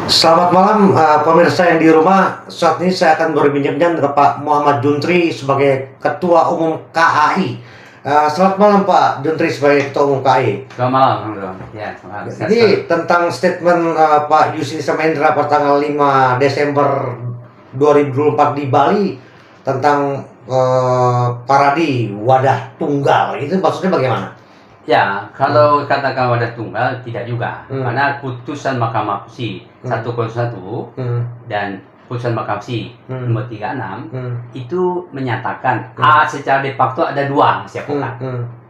Selamat malam, pemirsa yang di rumah. Saat ini saya akan berbincang dengan Pak Muhammad Juntri sebagai Ketua Umum KAI. Selamat malam Pak Juntri sebagai Ketua Umum KAI. Selamat malam, ya, selamat malam. Ini tentang statement Pak Yusri Samendra pada tanggal 5 Desember 2024 di Bali tentang paradi wadah tunggal. Itu maksudnya bagaimana? Ya, kalau katakan wadah tunggal tidak juga, karena putusan Mahkamah Konstitusi 101 dan putusan Mahkamah Konstitusi nomor 36 itu menyatakan secara de facto ada dua siapokat,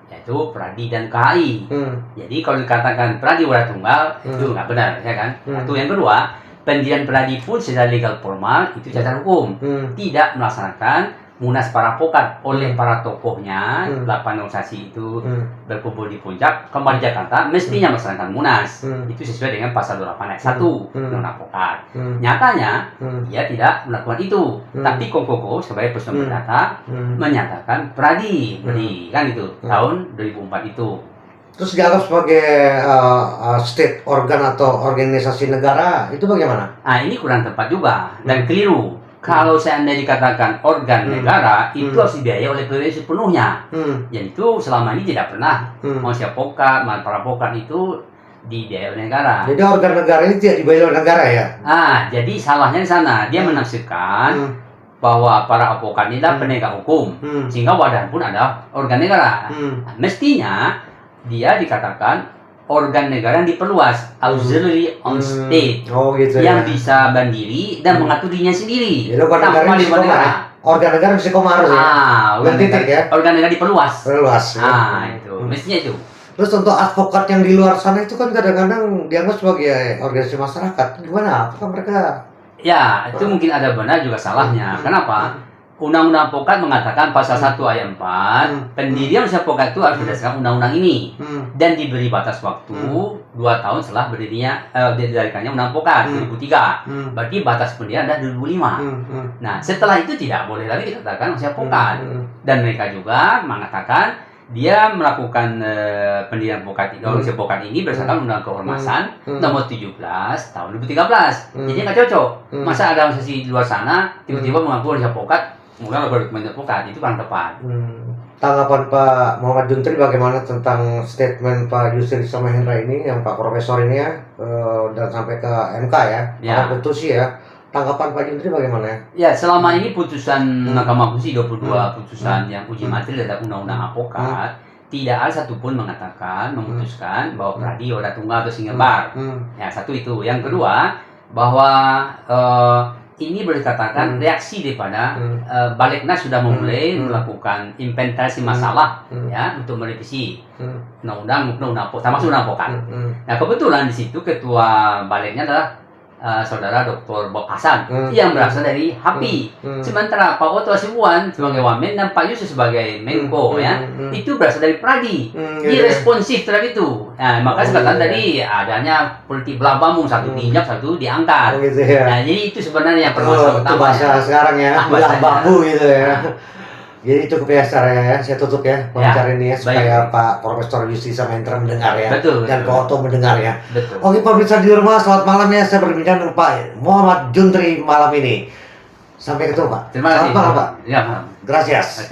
yaitu Pradi dan KAI. Jadi kalau dikatakan Pradi wadah tunggal itu nggak benar, ya kan? Satu, yang kedua, pendirian Pradi pun secara legal formal itu cacat hukum, tidak melaksanakan Munas para Pokat oleh para tokohnya. 8 organisasi itu berkumpul di puncak, kembali Jakarta, mestinya melaksanakan Munas. Itu sesuai dengan pasal 28 ayat 1 Undang-Undang Pokat. Nyatanya dia tidak melakukan itu, tapi Kongkoko sebagai presiden perdata menyatakan Pradi berdiri, kan itu tahun 2004 itu. Terus dianggap sebagai state organ atau organisasi negara, itu bagaimana? Nah, ini kurang tepat juga dan keliru. Kalau seandainya dikatakan organ negara, itu harus dibiayai oleh PBB sepenuhnya. Yang itu selama ini tidak pernah. Manusia pokat, para pokat itu dibiayai oleh negara. Jadi organ negara ini tidak dibiayai oleh negara ya? Jadi salahnya di sana. Dia menafsirkan bahwa para advokat ini adalah penegak hukum. Sehingga wadah pun adalah organ negara. Nah, mestinya dia dikatakan organ negara yang diperluas, auxiliary on state, yang bisa mandiri dan mengatur dirinya sendiri. Jadi organ negara organ negara bisa harus ya. Organ negara diperluas. Itu mestinya itu. Terus untuk advokat yang di luar sana itu kan kadang-kadang dianggap sebagai organisasi masyarakat. Gimana? Apakah mereka? Ya, itu mungkin ada benar juga salahnya. Kenapa? Undang-Undang Pokat mengatakan pasal 1 ayat 4, pendirian usaha Pokat itu harus berdasarkan undang-undang ini dan diberi batas waktu 2 tahun setelah berdirinya didirikannya Undang Pokat 2003. Berarti batas pendirian adalah 2005. Nah, setelah itu tidak boleh lagi dikatakan usaha Pokat. Dan mereka juga mengatakan dia melakukan pendirian Pokat usaha Pokat ini berdasarkan Undang Keormasan nomor 17 tahun 2013. Jadi nggak cocok. Masa ada organisasi di luar sana tiba-tiba mengaku usaha Pokat, mungkin berdokumen advokat, itu kurang tepat. Tanggapan Pak Muhammad Juntri bagaimana tentang statement Pak Yusri Samendra ini, yang Pak Profesor ini ya, dan sampai ke MK ya, konstitusi ya. Tanggapan Pak Juntri bagaimana ya? Ya, selama ini putusan Mahkamah Konstitusi 22 putusan yang uji materi terhadap Undang-Undang Advokat, tidak ada satupun memutuskan bahwa Pradi wadah tunggal atau singlebar. Ya, satu itu. Yang kedua, bahwa ini boleh dikatakan reaksi daripada Balegnas sudah memulai melakukan inventarisasi masalah ya untuk merevisi undang-undang termasuk undang Pokat. Nah, kebetulan di situ ketua Balegnya adalah saudara Dr. Bob Hasan yang berasal dari HAPI. Sementara Pak Otto Hasibuan sebagai Wamen dan Pak Yusuf sebagai Menko itu berasal dari Pradi. Dia responsif terhadap itu. Nah, maka sekarang tadi adanya politik belah bambu, satu diinjak, satu diangkat. Nah, jadi itu sebenarnya permasalahan utama. Itu bahasa sekarang ya, belah bambu gitu ya. Jadi cukup ya secara ya, saya tutup ya pembicaraan ini ya, supaya Pak Profesor Yusri Samendra mendengar ya, dan Pak Otto mendengar ya. Oke pemirsa di rumah, selamat malam ya, saya berbincang dengan Pak Muhammad Juntri malam ini. Sampai ketemu Pak. Terima kasih. Selamat malam Pak. Ya, Gracias.